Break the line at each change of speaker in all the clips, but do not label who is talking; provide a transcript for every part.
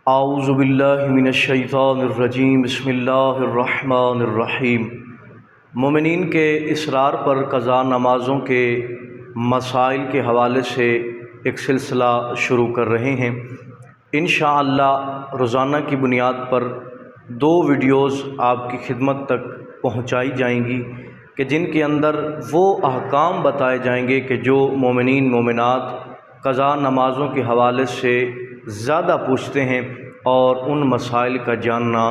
اعوذ باللہ من الشیطان الرجیم بسم اللہ الرحمن الرحیم۔ مومنین کے اصرار پر قضا نمازوں کے مسائل کے حوالے سے ایک سلسلہ شروع کر رہے ہیں۔ انشاءاللہ روزانہ کی بنیاد پر 2 ویڈیوز آپ کی خدمت تک پہنچائی جائیں گی کہ جن کے اندر وہ احکام بتائے جائیں گے کہ جو مومنین مومنات قضا نمازوں کے حوالے سے زیادہ پوچھتے ہیں اور ان مسائل کا جاننا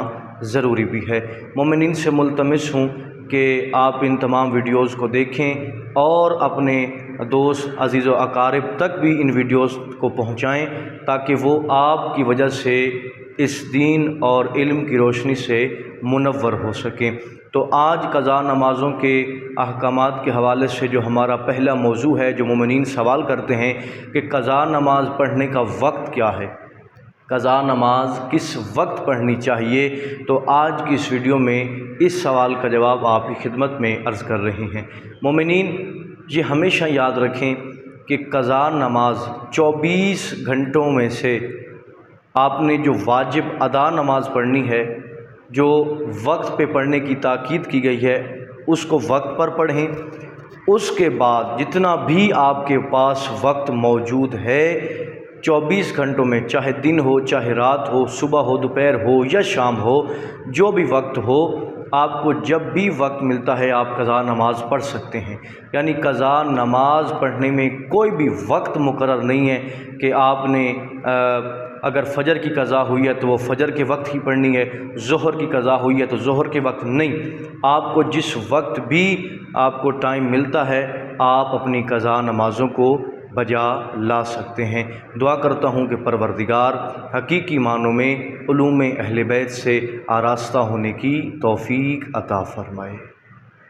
ضروری بھی ہے۔ مومنین سے ملتمس ہوں کہ آپ ان تمام ویڈیوز کو دیکھیں اور اپنے دوست عزیز و اقارب تک بھی ان ویڈیوز کو پہنچائیں تاکہ وہ آپ کی وجہ سے اس دین اور علم کی روشنی سے منور ہو سکیں۔ تو آج قضا نمازوں کے احکامات کے حوالے سے جو ہمارا پہلا موضوع ہے، جو مومنین سوال کرتے ہیں کہ قضا نماز پڑھنے کا وقت کیا ہے، قضا نماز کس وقت پڑھنی چاہیے، تو آج کی اس ویڈیو میں اس سوال کا جواب آپ کی خدمت میں عرض کر رہے ہیں۔ مومنین یہ ہمیشہ یاد رکھیں کہ قضا نماز 24 گھنٹوں میں سے آپ نے جو واجب ادا نماز پڑھنی ہے، جو وقت پہ پڑھنے کی تاکید کی گئی ہے، اس کو وقت پر پڑھیں۔ اس کے بعد جتنا بھی آپ کے پاس وقت موجود ہے 24 گھنٹوں میں، چاہے دن ہو، چاہے رات ہو، صبح ہو، دوپہر ہو یا شام ہو، جو بھی وقت ہو، آپ کو جب بھی وقت ملتا ہے آپ قضا نماز پڑھ سکتے ہیں۔ یعنی قضا نماز پڑھنے میں کوئی بھی وقت مقرر نہیں ہے کہ آپ نے اگر فجر کی قضا ہوئی ہے تو وہ فجر کے وقت ہی پڑھنی ہے، ظہر کی قضا ہوئی ہے تو ظہر کے وقت نہیں۔ آپ کو جس وقت بھی آپ کو ٹائم ملتا ہے آپ اپنی قضا نمازوں کو بجا لا سکتے ہیں۔ دعا کرتا ہوں کہ پروردگار حقیقی معنوں میں علوم اہل بیت سے آراستہ ہونے کی توفیق عطا فرمائے۔